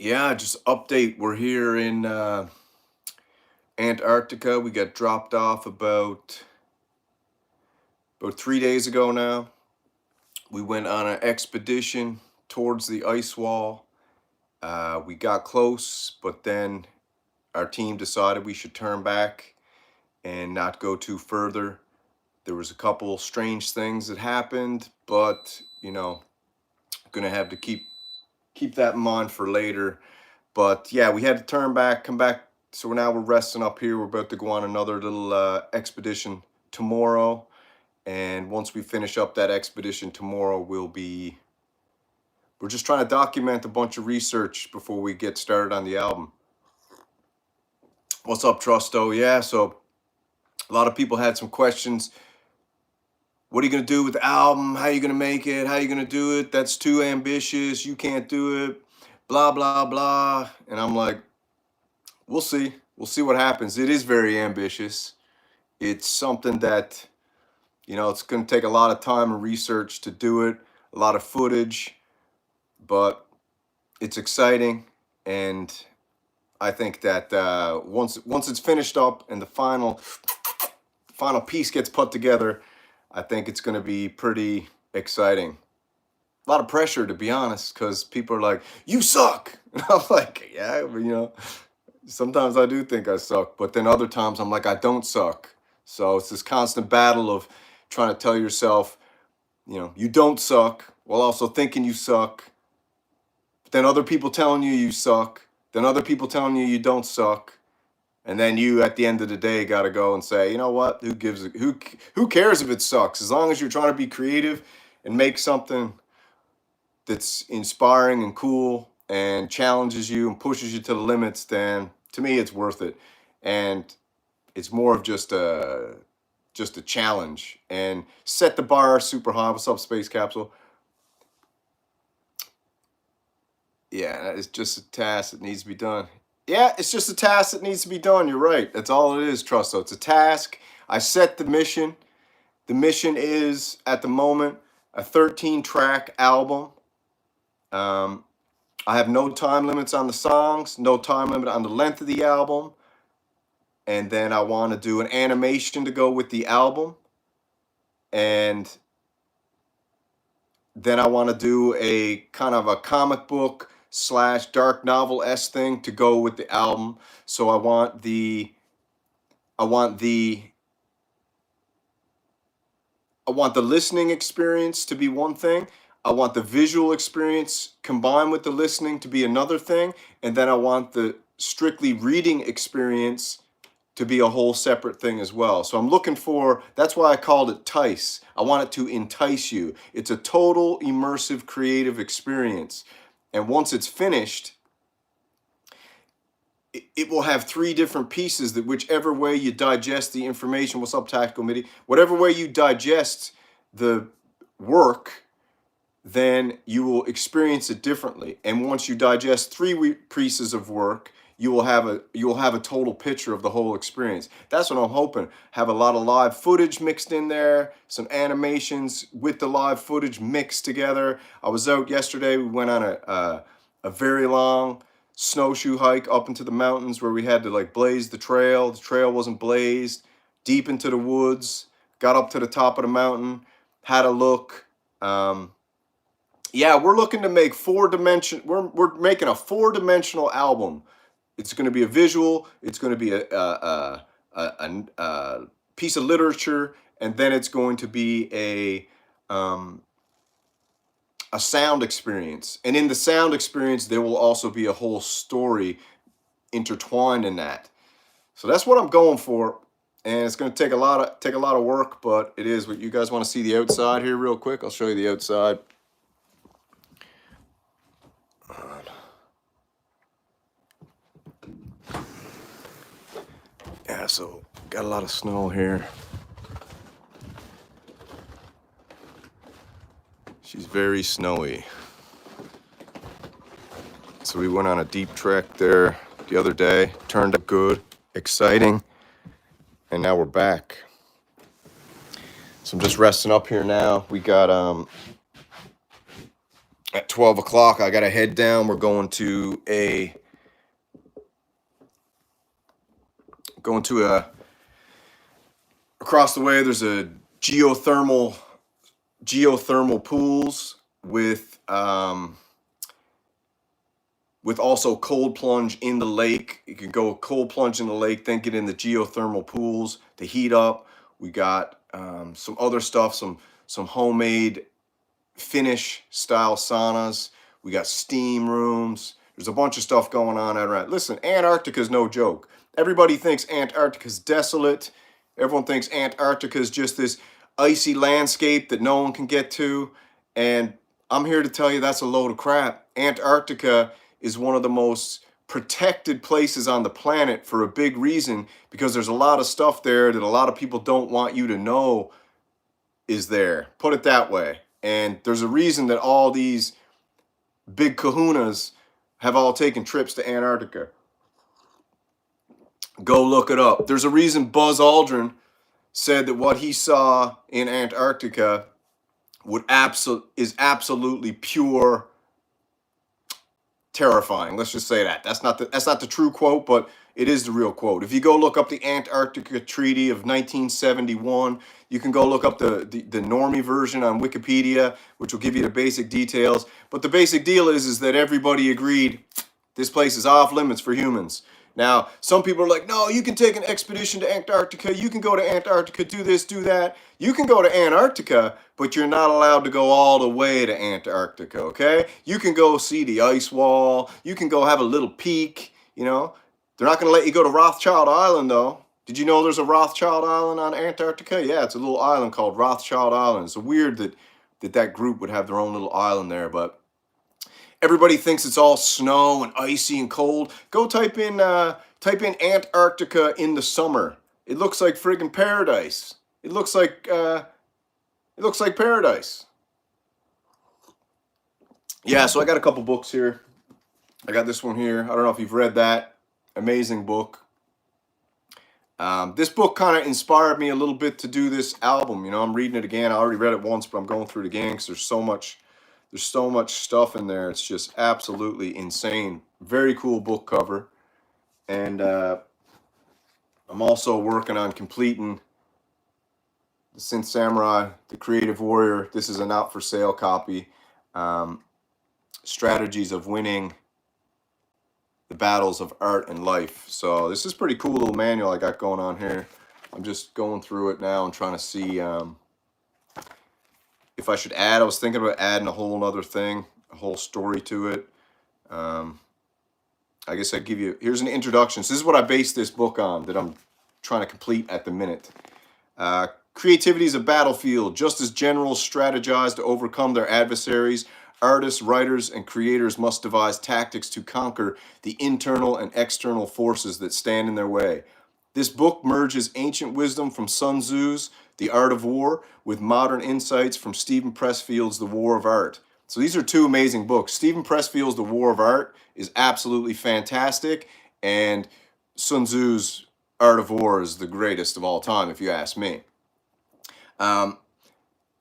Yeah, just update. We're here in Antarctica. We got dropped off about 3 days ago now. We went on an expedition towards the ice wall. We got close, but then our team decided we should turn back and not go too further. There was a couple strange things that happened, but gonna have to keep that in mind for later. But yeah, we had to turn back, come back. So now we're resting up here. We're about to go on another little expedition tomorrow. And once we finish up that expedition tomorrow, we're just trying to document a bunch of research before we get started on the album. What's up, Trusto? Yeah, so a lot of people had some questions. What are you going to do with the album? How are you going to make it? How are you going to do it? That's too ambitious. You can't do it. Blah, blah, blah. And I'm like, we'll see. We'll see what happens. It is very ambitious. It's something that, it's going to take a lot of time and research to do it, a lot of footage, but it's exciting. And I think that once it's finished up and the final piece gets put together, I think it's going to be pretty exciting. A lot of pressure, to be honest, because people are like, "You suck," and I'm like, "Yeah, but sometimes I do think I suck, but then other times I'm like, I don't suck." So it's this constant battle of trying to tell yourself, you don't suck, while also thinking you suck. But then other people telling you suck. Then other people telling you don't suck. And then you, at the end of the day, got to go and say, you know what? Who cares if it sucks? As long as you're trying to be creative and make something that's inspiring and cool and challenges you and pushes you to the limits, then to me it's worth it. And it's more of just a challenge, and set the bar super high. What's up, Space Capsule? Yeah, it's just a task that needs to be done. Yeah, it's just a task that needs to be done. You're right. That's all it is, Trust. So it's a task. I set the mission. The mission is, at the moment, a 13-track album. I have no time limits on the songs, no time limit on the length of the album. And then I want to do an animation to go with the album. And then I want to do a kind of a comic book / dark novel-esque thing to go with the album. So I want the listening experience to be one thing. I want the visual experience combined with the listening to be another thing. And then I want the strictly reading experience to be a whole separate thing as well. So I'm looking for, that's why I called it Tice. I want it to entice you. It's a total immersive creative experience. And once it's finished, it will have 3 different pieces that whichever way you digest the information, what's up, Tactical MIDI? Whatever way you digest the work, then you will experience it differently. And once you digest 3 pieces of work, you will have a total picture of the whole experience. That's what I'm hoping. Have a lot of live footage mixed in there, some animations with the live footage mixed together. I was out yesterday. We went on a very long snowshoe hike up into the mountains where we had to blaze the trail. The trail wasn't blazed. Deep into the woods. Got up to the top of the mountain. Had a look. Yeah, we're looking to make we're making a 4-dimensional album. It's going to be a visual, it's going to be a piece of literature, and then it's going to be a sound experience. And in the sound experience, there will also be a whole story intertwined in that. So that's what I'm going for. And it's going to take a lot of work, but it is what you guys want to see the outside here real quick. I'll show you the outside. Yeah, so got a lot of snow here. She's very snowy. So we went on a deep trek there the other day. Turned out good, exciting, and now we're back. So I'm just resting up here now. We got at 12 o'clock, I got to head down. We're going to a across the way. There's a geothermal pools with also cold plunge in the lake. You can go cold plunge in the lake, then get in the geothermal pools to heat up. We got some other stuff, some homemade Finnish style saunas. We got steam rooms. There's a bunch of stuff going on around. Listen, Antarctica is no joke. Everybody thinks Antarctica's desolate. Everyone thinks Antarctica is just this icy landscape that no one can get to. And I'm here to tell you that's a load of crap. Antarctica is one of the most protected places on the planet for a big reason, because there's a lot of stuff there that a lot of people don't want you to know is there. Put it that way. And there's a reason that all these big kahunas have all taken trips to Antarctica. Go look it up. There's a reason Buzz Aldrin said that what he saw in Antarctica is absolutely pure terrifying. Let's just say that. That's not the true quote, but it is the real quote. If you go look up the Antarctica Treaty of 1971, you can go look up the normie version on Wikipedia, which will give you the basic details. But the basic deal is that everybody agreed this place is off limits for humans. Now, some people are like, no, you can take an expedition to Antarctica. You can go to Antarctica, do this, do that. You can go to Antarctica, but you're not allowed to go all the way to Antarctica, okay? You can go see the ice wall. You can go have a little peek, you know. They're not going to let you go to Rothschild Island, though. Did you know there's a Rothschild Island on Antarctica? Yeah, it's a little island called Rothschild Island. It's weird that group would have their own little island there, but everybody thinks it's all snow and icy and cold. Go type in Antarctica in the summer. It looks like friggin' paradise. It looks like paradise. Yeah, so I got a couple books here. I got this one here. I don't know if you've read that. Amazing book. This book kind of inspired me a little bit to do this album. You know, I'm reading it again. I already read it once, but I'm going through it again because there's so much stuff in there. It's just absolutely insane. Very cool book cover. And I'm also working on completing the Synth Samurai, the Creative Warrior. This is a not for sale copy. Strategies of winning the battles of art and life. So this is pretty cool little manual I got going on here. I'm just going through it now and trying to see if I should add. I was thinking about adding a whole other thing, a whole story to it. I guess I'd give you, here's an introduction. So this is what I based this book on that I'm trying to complete at the minute. Creativity is a battlefield. Just as generals strategize to overcome their adversaries, artists, writers, and creators must devise tactics to conquer the internal and external forces that stand in their way. This book merges ancient wisdom from Sun Tzu's The Art of War with modern insights from Stephen Pressfield's The War of Art. So these are two amazing books. Stephen Pressfield's The War of Art is absolutely fantastic, and Sun Tzu's Art of War is the greatest of all time, if you ask me.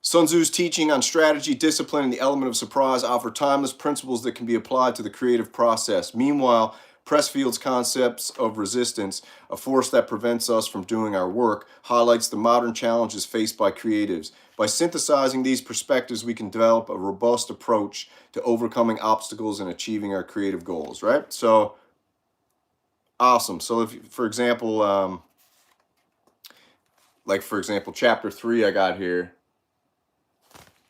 Sun Tzu's teaching on strategy, discipline, and the element of surprise offer timeless principles that can be applied to the creative process. Meanwhile, Pressfield's concepts of resistance, a force that prevents us from doing our work, highlights the modern challenges faced by creatives. By synthesizing these perspectives, we can develop a robust approach to overcoming obstacles and achieving our creative goals, right? So, awesome. So, if, for example, chapter 3 I got here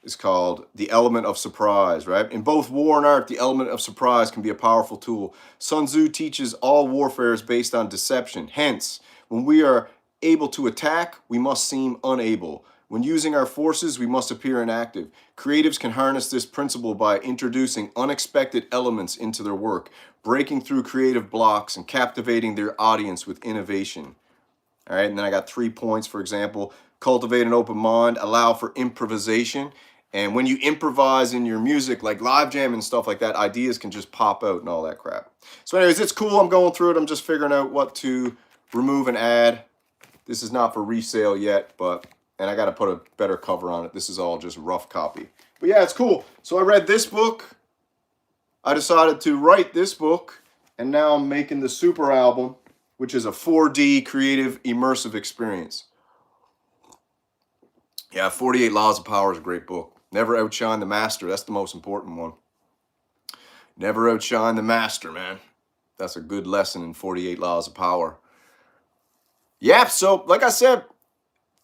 is called The Element of Surprise, right? In both war and art, the element of surprise can be a powerful tool. Sun Tzu teaches all warfare is based on deception. Hence, when we are able to attack, we must seem unable. When using our forces, we must appear inactive. Creatives can harness this principle by introducing unexpected elements into their work, breaking through creative blocks and captivating their audience with innovation. All right, and then I got 3 points, for example, cultivate an open mind, allow for improvisation. And when you improvise in your music, like live jam and stuff like that, ideas can just pop out and all that crap. So anyways, it's cool. I'm going through it. I'm just figuring out what to remove and add. This is not for resale yet, and I got to put a better cover on it. This is all just rough copy. But yeah, it's cool. So I read this book. I decided to write this book, and now I'm making the super album, which is a 4D creative immersive experience. Yeah, 48 Laws of Power is a great book. Never outshine the master. That's the most important one. Never outshine the master, man. That's a good lesson in 48 Laws of Power. Yeah, so like I said,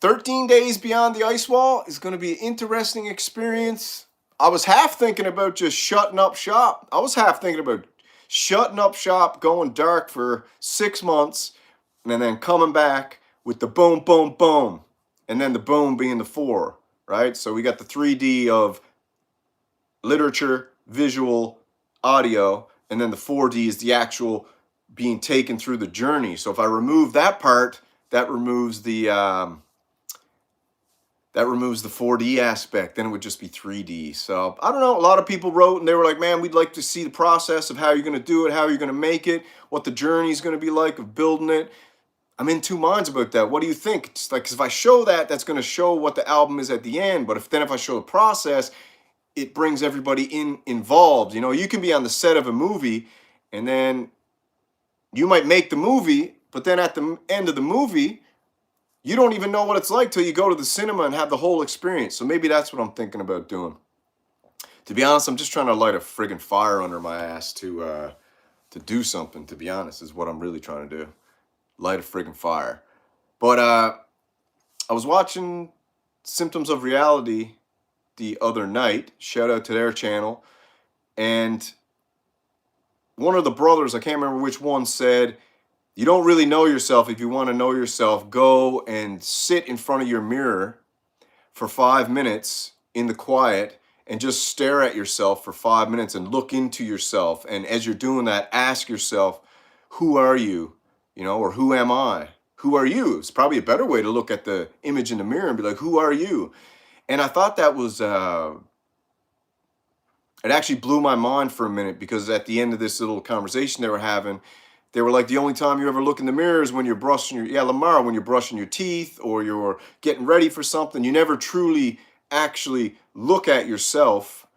13 days beyond the ice wall is going to be an interesting experience. I was half thinking about just shutting up shop. I was half thinking about shutting up shop, going dark for 6 months, and then coming back with the boom, boom, boom. And then the boom being the 4, right? So we got the 3D of literature, visual, audio, and then the 4D is the actual being taken through the journey. So if I remove that part, that removes the 4D aspect. Then it would just be 3D. So I don't know. A lot of people wrote and they were like, man, we'd like to see the process of how you're going to do it, how you're going to make it, what the journey is going to be like of building it. I'm in two minds about that. What do you think? It's like, 'cause if I show that, that's going to show what the album is at the end. But if I show the process, it brings everybody involved. You know, you can be on the set of a movie and then you might make the movie, but then at the end of the movie, you don't even know what it's like till you go to the cinema and have the whole experience. So maybe that's what I'm thinking about doing. To be honest, I'm just trying to light a friggin' fire under my ass to do something, to be honest, is what I'm really trying to do. Light a friggin' fire. But I was watching Symptoms of Reality the other night. Shout out to their channel. And one of the brothers, I can't remember which one, said, you don't really know yourself. If you want to know yourself, go and sit in front of your mirror for 5 minutes in the quiet and just stare at yourself for 5 minutes and look into yourself. And as you're doing that, ask yourself, who are you? You know, or who am I? Who are you? It's probably a better way to look at the image in the mirror and be like, who are you? And I thought that was, it actually blew my mind for a minute, because at the end of this little conversation they were having, they were like, the only time you ever look in the mirror is when you're brushing your, Lamar, when you're brushing your teeth or you're getting ready for something. You never truly actually look at yourself.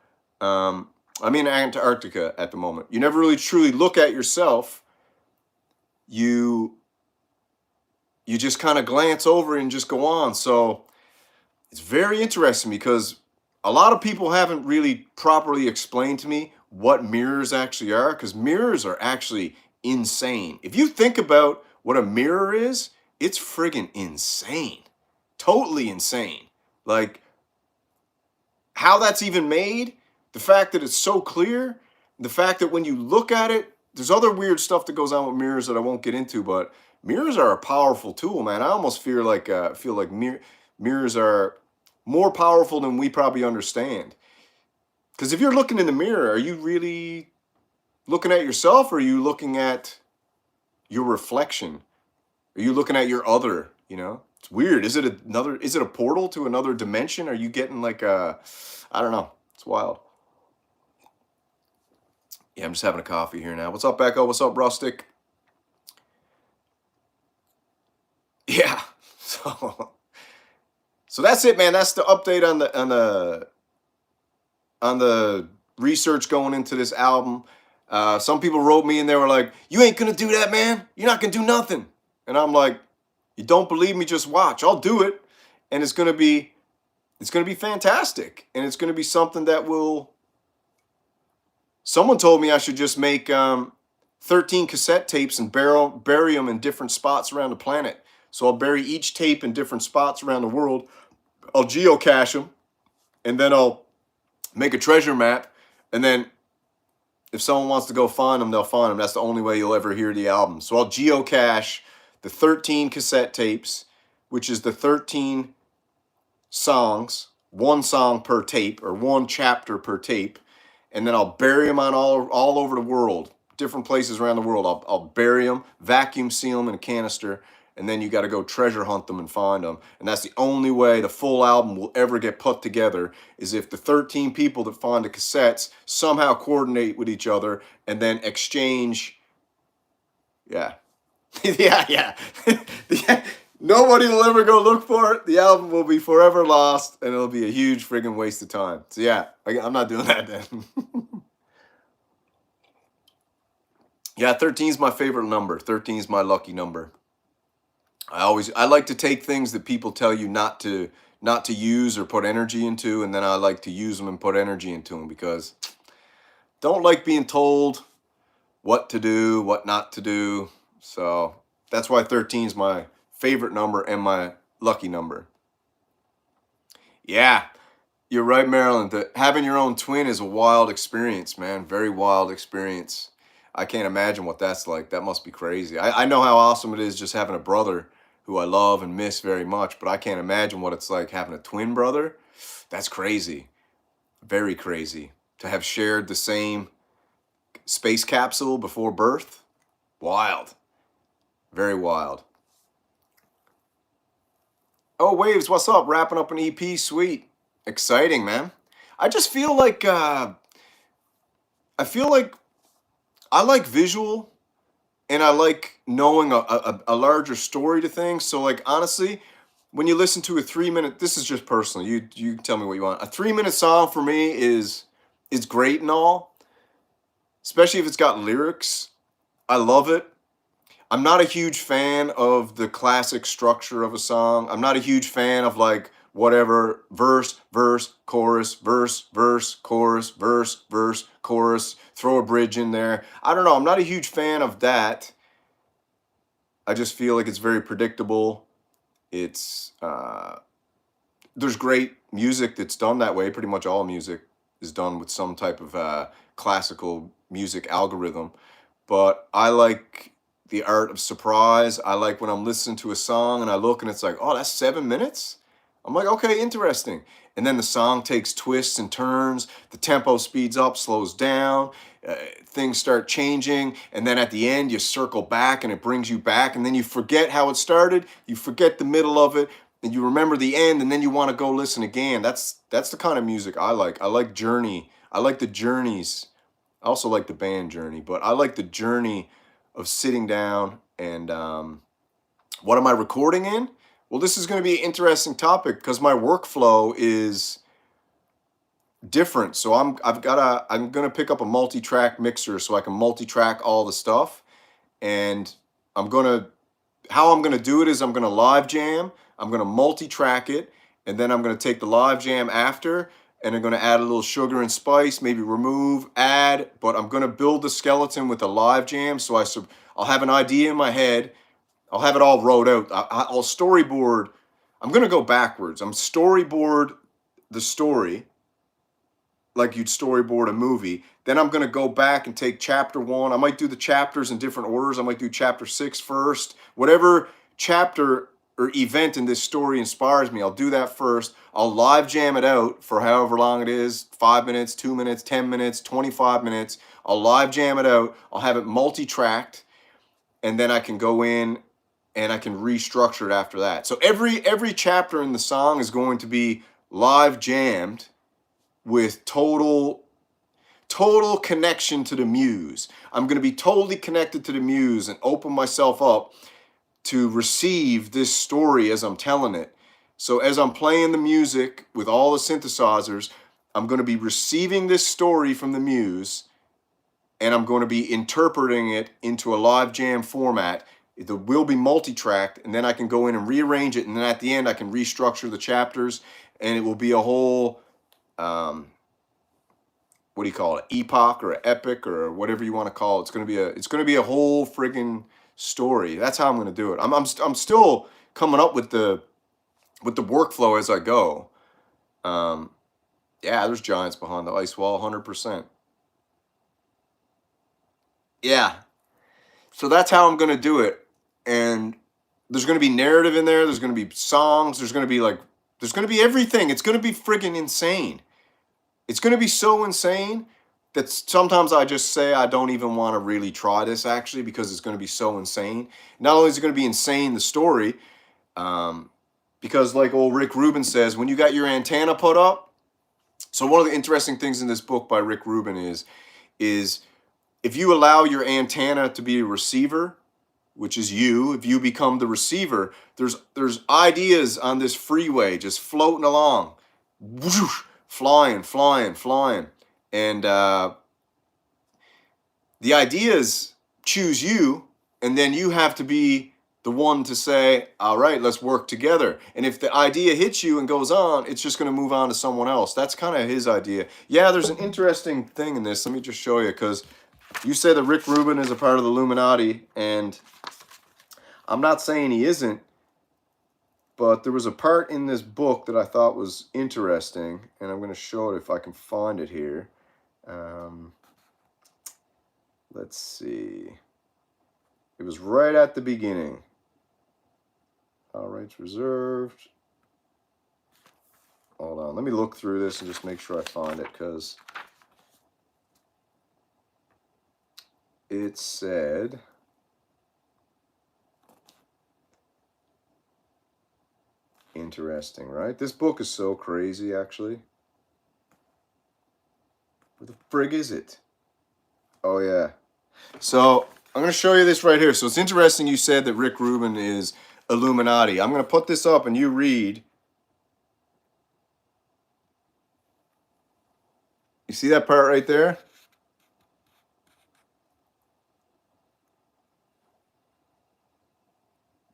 I'm in Antarctica at the moment. You never really truly look at yourself. You just kind of glance over and just go on. So it's very interesting, because a lot of people haven't really properly explained to me what mirrors actually are, because mirrors are actually insane. If you think about what a mirror is, it's friggin' insane. Totally insane. Like, how that's even made, the fact that it's so clear, the fact that when you look at it, there's other weird stuff that goes on with mirrors that I won't get into, but mirrors are a powerful tool, man. I almost feel like mirrors are more powerful than we probably understand. Because if you're looking in the mirror, are you really looking at yourself, or are you looking at your reflection? Are you looking at your other, you know? It's weird. Is it a portal to another dimension? Are you getting like I don't know. It's wild. Yeah, I'm just having a coffee here now. What's up, Echo? What's up, Rustic? Yeah. So that's it, man. That's the update on the research going into this album. Some people wrote me and they were like, you ain't gonna do that, man. You're not gonna do nothing. And I'm like, you don't believe me, just watch. I'll do it. And it's gonna be fantastic. And it's gonna be something that will. Someone told me I should just make 13 cassette tapes and bury them in different spots around the planet. So I'll bury each tape in different spots around the world. I'll geocache them, and then I'll make a treasure map. And then if someone wants to go find them, they'll find them. That's the only way you'll ever hear the album. So I'll geocache the 13 cassette tapes, which is the 13 songs, one song per tape or one chapter per tape. And then I'll bury them on all over the world, different places around the world. I'll bury them, vacuum seal them in a canister, and then you got to go treasure hunt them and find them. And that's the only way the full album will ever get put together, is if the 13 people that find the cassettes somehow coordinate with each other and then exchange. Yeah. Yeah. Nobody will ever go look for it. The album will be forever lost, and it'll be a huge friggin' waste of time. So yeah, I'm not doing that then. Yeah, 13 is my favorite number. 13 is my lucky number. I like to take things that people tell you not to use or put energy into, and then I like to use them and put energy into them because don't like being told what to do, what not to do. So that's why 13 is my favorite number and my lucky number. Yeah, you're right, Marilyn. Having your own twin is a wild experience, man. Very wild experience. I can't imagine what that's like. That must be crazy. I know how awesome it is just having a brother who I love and miss very much, but I can't imagine what it's like having a twin brother. That's crazy. Very crazy. To have shared the same space capsule before birth. Wild. Very wild. Oh, Waves, what's up? Wrapping up an EP. Sweet. Exciting, man. I just feel like I feel like I like visual and I like knowing a larger story to things. So like honestly, when you listen to a 3 minute, this is just personal. You tell me what you want. A 3 minute song for me is great and all, especially if it's got lyrics. I love it. I'm not a huge fan of the classic structure of a song. I'm not a huge fan of like whatever verse, verse, chorus, verse, verse, chorus, verse, verse, chorus, throw a bridge in there. I don't know. I'm not a huge fan of that. I just feel like it's very predictable. It's there's great music that's done that way. Pretty much all music is done with some type of classical music algorithm. But I like the art of surprise. I like when I'm listening to a song and I look and it's like, oh, that's 7 minutes. I'm like, okay, interesting. And then the song takes twists and turns. The tempo speeds up, slows down. Things start changing. And then at the end, you circle back and it brings you back. And then you forget how it started. You forget the middle of it. And you remember the end. And then you want to go listen again. That's the kind of music I like. I like Journey. I like the journeys. I also like the band Journey. But I like the journey of sitting down and what am I recording in? Well, this is going to be an interesting topic because my workflow is different. So I'm going to pick up a multi-track mixer so I can multi-track all the stuff. And how I'm going to do it is I'm going to live jam, I'm going to multi-track it, and then I'm going to take the live jam after and I'm going to add a little sugar and spice, maybe remove, add, but I'm going to build the skeleton with the live jam. So I'll have an idea in my head. I'll have it all wrote out. I'll storyboard. I'm going to go backwards. I'm storyboard the story like you'd storyboard a movie. Then I'm going to go back and take chapter 1. I might do the chapters in different orders. I might do chapter 6 first. Whatever chapter or event in this story inspires me, I'll do that first. I'll live jam it out for however long it is, 5 minutes, 2 minutes, 10 minutes, 25 minutes. I'll live jam it out. I'll have it multi-tracked, and then I can go in and I can restructure it after that. So every chapter in the song is going to be live jammed with total connection to the muse. I'm going to be totally connected to the muse and open myself up to receive this story as I'm telling it. So as I'm playing the music with all the synthesizers, I'm going to be receiving this story from the muse and I'm going to be interpreting it into a live jam format. It will be multi-tracked, and then I can go in and rearrange it, and then at the end I can restructure the chapters, and it will be a whole, what do you call it, epoch or epic or whatever you want to call it. It's going to be a whole friggin' story. That's how I'm going to do it. I'm still coming up with the workflow as I go. Yeah, there's giants behind the ice wall, 100%. Yeah. So that's how I'm going to do it. And there's going to be narrative in there. There's going to be songs. There's going to be everything. It's going to be friggin' insane. It's going to be so insane that sometimes I just say I don't even want to really try this actually because it's going to be so insane. Not only is it going to be insane, the story, because like old Rick Rubin says, when you got your antenna put up. So one of the interesting things in this book by Rick Rubin is if you allow your antenna to be a receiver, which is you, if you become the receiver, there's ideas on this freeway just floating along, whoosh, flying, flying, flying. And the ideas choose you, and then you have to be the one to say, all right, let's work together. And if the idea hits you and goes on, it's just going to move on to someone else. That's kind of his idea. Yeah, there's an interesting thing in this. Let me just show you, because you say that Rick Rubin is a part of the Illuminati, and I'm not saying he isn't, but there was a part in this book that I thought was interesting, and I'm going to show it if I can find it here. Let's see. It was right at the beginning. All rights reserved. Hold on. Let me look through this and just make sure I find it, because it said... Interesting, right? This book is so crazy, actually. Where the frig is it? Oh, yeah. So I'm going to show you this right here. So it's interesting you said that Rick Rubin is Illuminati. I'm going to put this up and you read. You see that part right there?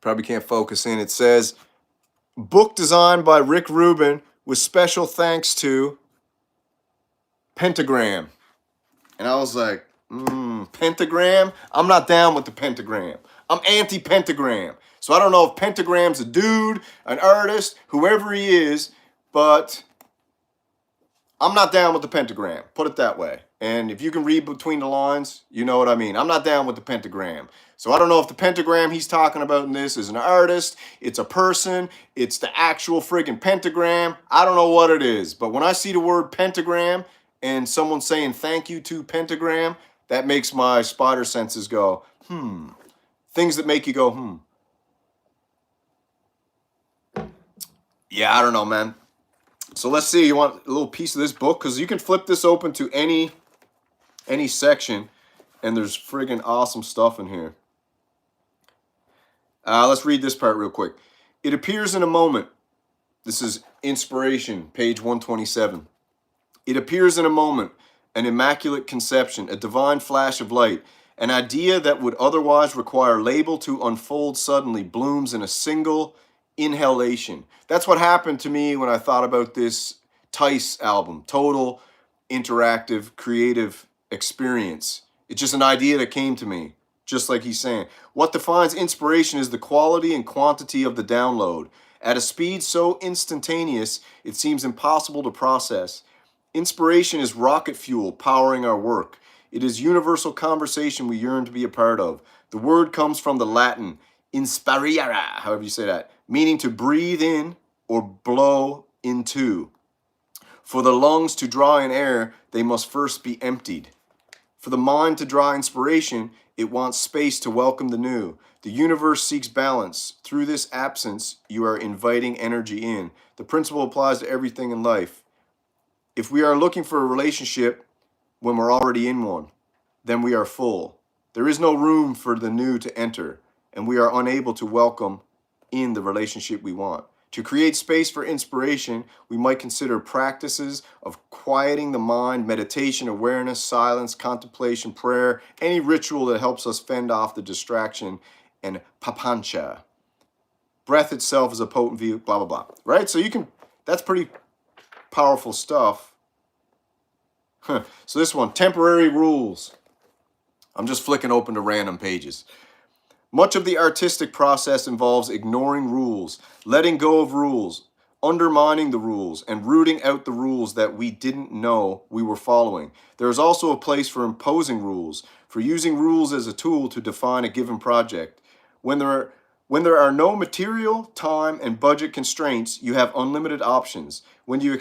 Probably can't focus in. It says, book designed by Rick Rubin with special thanks to Pentagram. And I was like, pentagram? I'm not down with the pentagram. I'm anti-pentagram. So I don't know if Pentagram's a dude, an artist, whoever he is, but I'm not down with the pentagram. Put it that way. And if you can read between the lines, you know what I mean. I'm not down with the pentagram. So I don't know if the pentagram he's talking about in this is an artist, it's a person, it's the actual friggin' pentagram. I don't know what it is. But when I see the word pentagram and someone saying thank you to pentagram, that makes my spider senses go, Things that make you go, Yeah, I don't know, man. So let's see. You want a little piece of this book? Because you can flip this open to any section, and there's friggin' awesome stuff in here. Let's read this part real quick. It appears in a moment. This is Inspiration, page 127. It appears in a moment, an immaculate conception, a divine flash of light, an idea that would otherwise require label to unfold suddenly blooms in a single inhalation. That's what happened to me when I thought about this Tice album, total interactive creative experience. It's just an idea that came to me, just like he's saying. What defines inspiration is the quality and quantity of the download. At a speed so instantaneous, it seems impossible to process. Inspiration is rocket fuel powering our work. It is universal conversation we yearn to be a part of. The word comes from the Latin, inspirare, however you say that, meaning to breathe in or blow into. For the lungs to draw in air, they must first be emptied. For the mind to draw inspiration, it wants space to welcome the new. The universe seeks balance. Through this absence, you are inviting energy in. The principle applies to everything in life. If we are looking for a relationship when we're already in one, then we are full. There is no room for the new to enter, and we are unable to welcome in the relationship we want. To create space for inspiration, we might consider practices of quieting the mind, meditation, awareness, silence, contemplation, prayer, any ritual that helps us fend off the distraction, and papancha. Breath itself is a potent view, blah, blah, blah. Right? So you can, that's pretty powerful stuff. So this one, temporary rules. I'm just flicking open to random pages. Much of the artistic process involves ignoring rules, letting go of rules, undermining the rules, and rooting out the rules that we didn't know we were following. There is also a place for imposing rules, for using rules as a tool to define a given project. When there are no material, time, and budget constraints, you have unlimited options. When you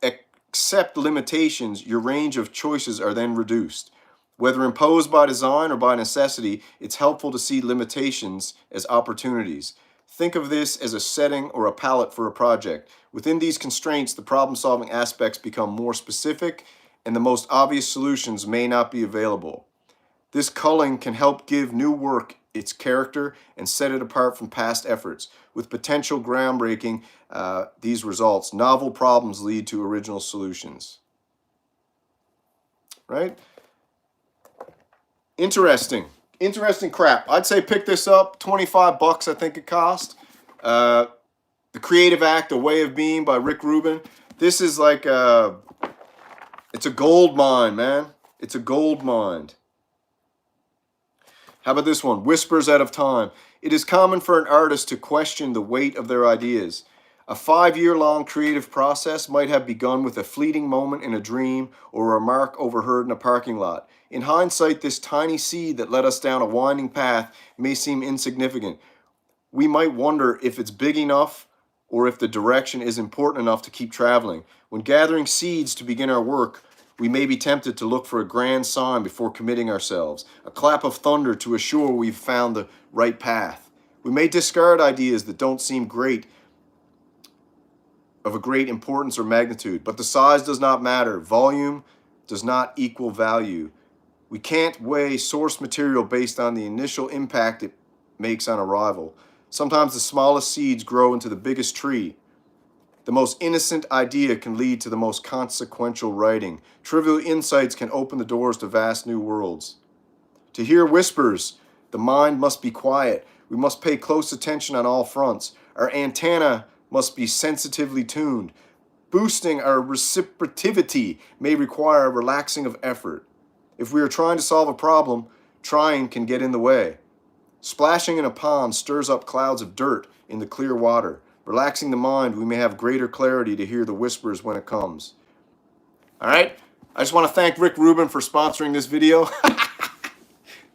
accept limitations, your range of choices are then reduced. Whether imposed by design or by necessity, it's helpful to see limitations as opportunities. Think of this as a setting or a palette for a project. Within these constraints, the problem-solving aspects become more specific, and the most obvious solutions may not be available. This culling can help give new work its character and set it apart from past efforts. With potential groundbreaking these results, novel problems lead to original solutions. Right? Interesting crap. I'd say pick this up. 25 bucks, I think it cost. The Creative Act, A Way of Being by Rick Rubin. This is like it's a gold mine, man. It's a gold mine. How about this one? Whispers Out of Time. It is common for an artist to question the weight of their ideas. A 5-year-long creative process might have begun with a fleeting moment in a dream or a remark overheard in a parking lot. In hindsight, this tiny seed that led us down a winding path may seem insignificant. We might wonder if it's big enough or if the direction is important enough to keep traveling. When gathering seeds to begin our work, we may be tempted to look for a grand sign before committing ourselves, a clap of thunder to assure we've found the right path. We may discard ideas that don't seem of a great importance or magnitude, but the size does not matter. Volume does not equal value. We can't weigh source material based on the initial impact it makes on arrival. Sometimes the smallest seeds grow into the biggest tree. The most innocent idea can lead to the most consequential writing. Trivial insights can open the doors to vast new worlds. To hear whispers, the mind must be quiet. We must pay close attention on all fronts. Our antenna must be sensitively tuned. Boosting our receptivity may require a relaxing of effort. If we are trying to solve a problem, trying can get in the way. Splashing in a pond stirs up clouds of dirt in the clear water. Relaxing the mind, we may have greater clarity to hear the whispers when it comes. All right? I just want to thank Rick Rubin for sponsoring this video.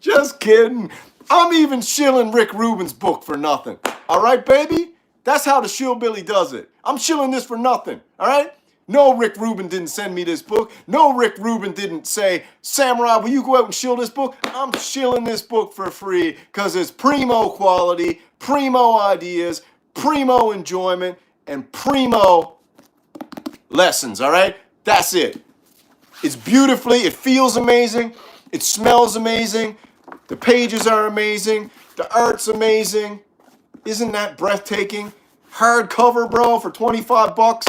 Just kidding. I'm even shilling Rick Rubin's book for nothing. All right, baby? That's how the shillbilly does it. I'm shilling this for nothing. All right? No, Rick Rubin didn't send me this book. No, Rick Rubin didn't say, Samurai, will you go out and shill this book? I'm shilling this book for free because it's primo quality, primo ideas, primo enjoyment, and primo lessons, all right? That's it. It's beautifully, it feels amazing, it smells amazing, the pages are amazing, the art's amazing. Isn't that breathtaking? Hardcover, bro, for 25 bucks.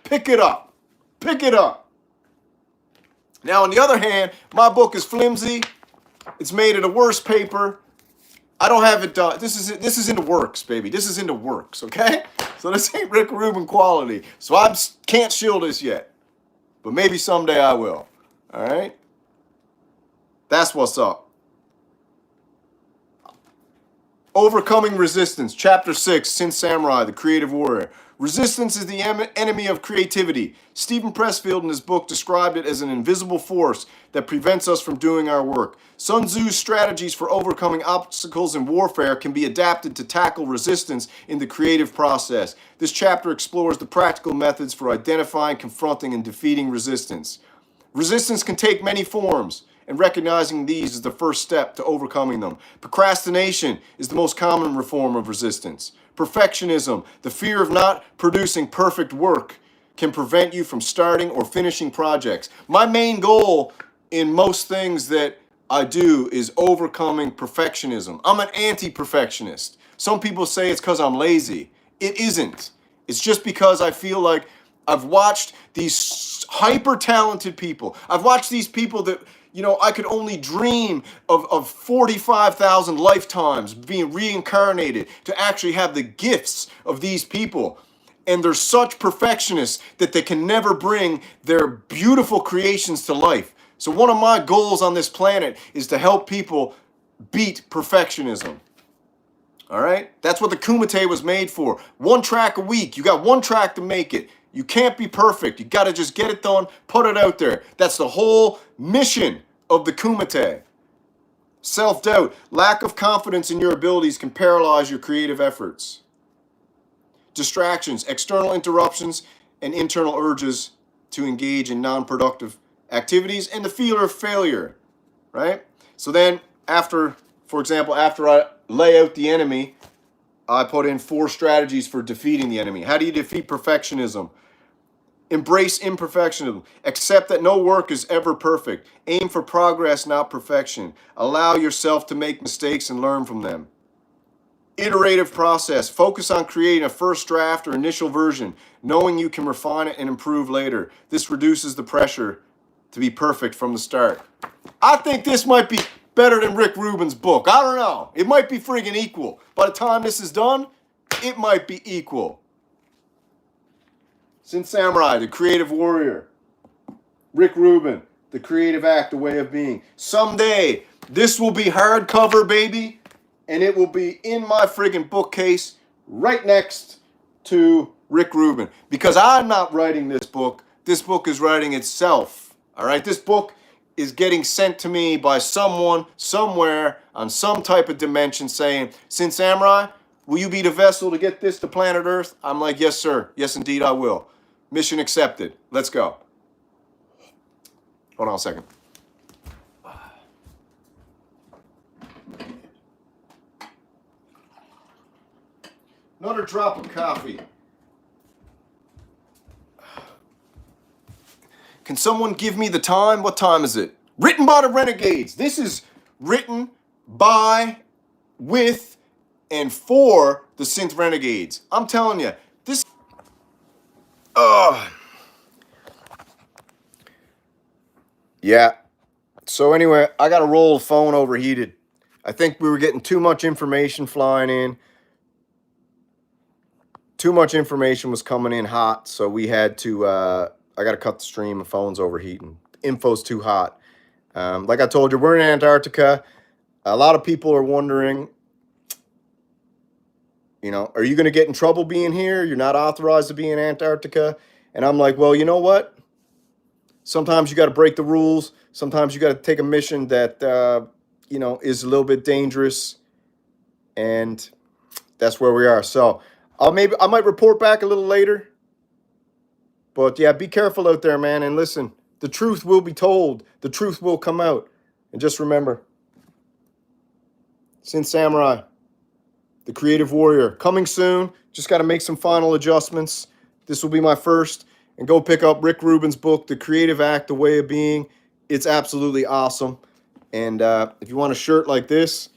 Pick it up. Pick it up. Now, on the other hand, my book is flimsy. It's made of the worst paper. I don't have it done. This is in the works, baby. This is in the works, okay? So this ain't Rick Rubin quality. So I can't shill this yet. But maybe someday I will. All right? That's what's up. Overcoming Resistance, Chapter 6, SYNTH Samurai, the Creative Warrior. Resistance is the enemy of creativity. Stephen Pressfield in his book described it as an invisible force that prevents us from doing our work. Sun Tzu's strategies for overcoming obstacles in warfare can be adapted to tackle resistance in the creative process. This chapter explores the practical methods for identifying, confronting, and defeating resistance. Resistance can take many forms, and recognizing these is the first step to overcoming them. Procrastination is the most common form of resistance. Perfectionism, the fear of not producing perfect work, can prevent you from starting or finishing projects. My main goal in most things that I do is overcoming perfectionism. I'm an anti-perfectionist. Some people say it's because I'm lazy. It isn't. It's just because I feel like I've watched these hyper-talented people. I've watched these people that, you know, I could only dream of 45,000 lifetimes being reincarnated to actually have the gifts of these people. And they're such perfectionists that they can never bring their beautiful creations to life. So one of my goals on this planet is to help people beat perfectionism. All right? That's what the Kumite was made for. 1 track a week. You got 1 track to make it. You can't be perfect. You got to just get it done, put it out there. That's the whole mission of the Kumite. Self-doubt, lack of confidence in your abilities can paralyze your creative efforts. Distractions, external interruptions, and internal urges to engage in non-productive activities, and the fear of failure, right? So then after, for example, after I lay out the enemy, I put in 4 strategies for defeating the enemy. How do you defeat perfectionism? Embrace imperfectionism. Accept that no work is ever perfect. Aim for progress, not perfection. Allow yourself to make mistakes and learn from them. Iterative process. Focus on creating a first draft or initial version, knowing you can refine it and improve later. This reduces the pressure to be perfect from the start. I think this might be better than Rick Rubin's book. I don't know. It might be friggin' equal. By the time this is done, it might be equal. SYNTH Samurai, The Creative Warrior. Rick Rubin, The Creative Act, The Way of Being. Someday, this will be hardcover, baby, and it will be in my friggin' bookcase right next to Rick Rubin. Because I'm not writing this book is writing itself. All right, this book is getting sent to me by someone, somewhere, on some type of dimension saying, SYNTH Samurai, will you be the vessel to get this to planet Earth? I'm like, yes, sir. Yes, indeed, I will. Mission accepted. Let's go. Hold on a second. Another drop of coffee. Can someone give me the time? What time is it? Written by the Renegades. This is written by, with, and for the SYNTH Renegades. I'm telling you, this... Yeah. So anyway, I got a roll of phone overheated. I think we were getting too much information flying in. Too much information was coming in hot, so we had to, I got to cut the stream. The phone's overheating. Info's too hot. Like I told you, we're in Antarctica. A lot of people are wondering, you know, are you going to get in trouble being here? You're not authorized to be in Antarctica. And I'm like, well, you know what? Sometimes you got to break the rules. Sometimes you got to take a mission that, you know, is a little bit dangerous. And that's where we are. So I might report back a little later. But yeah, be careful out there, man. And listen, the truth will be told. The truth will come out. And just remember, SYNTH Samurai, The Creative Warrior, coming soon. Just got to make some final adjustments. This will be my first. And go pick up Rick Rubin's book, The Creative Act, The Way of Being. It's absolutely awesome. And if you want a shirt like this,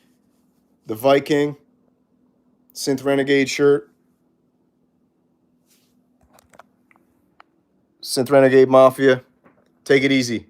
the Viking SYNTH Renegade shirt, SYNTH Renegade Mafia, take it easy.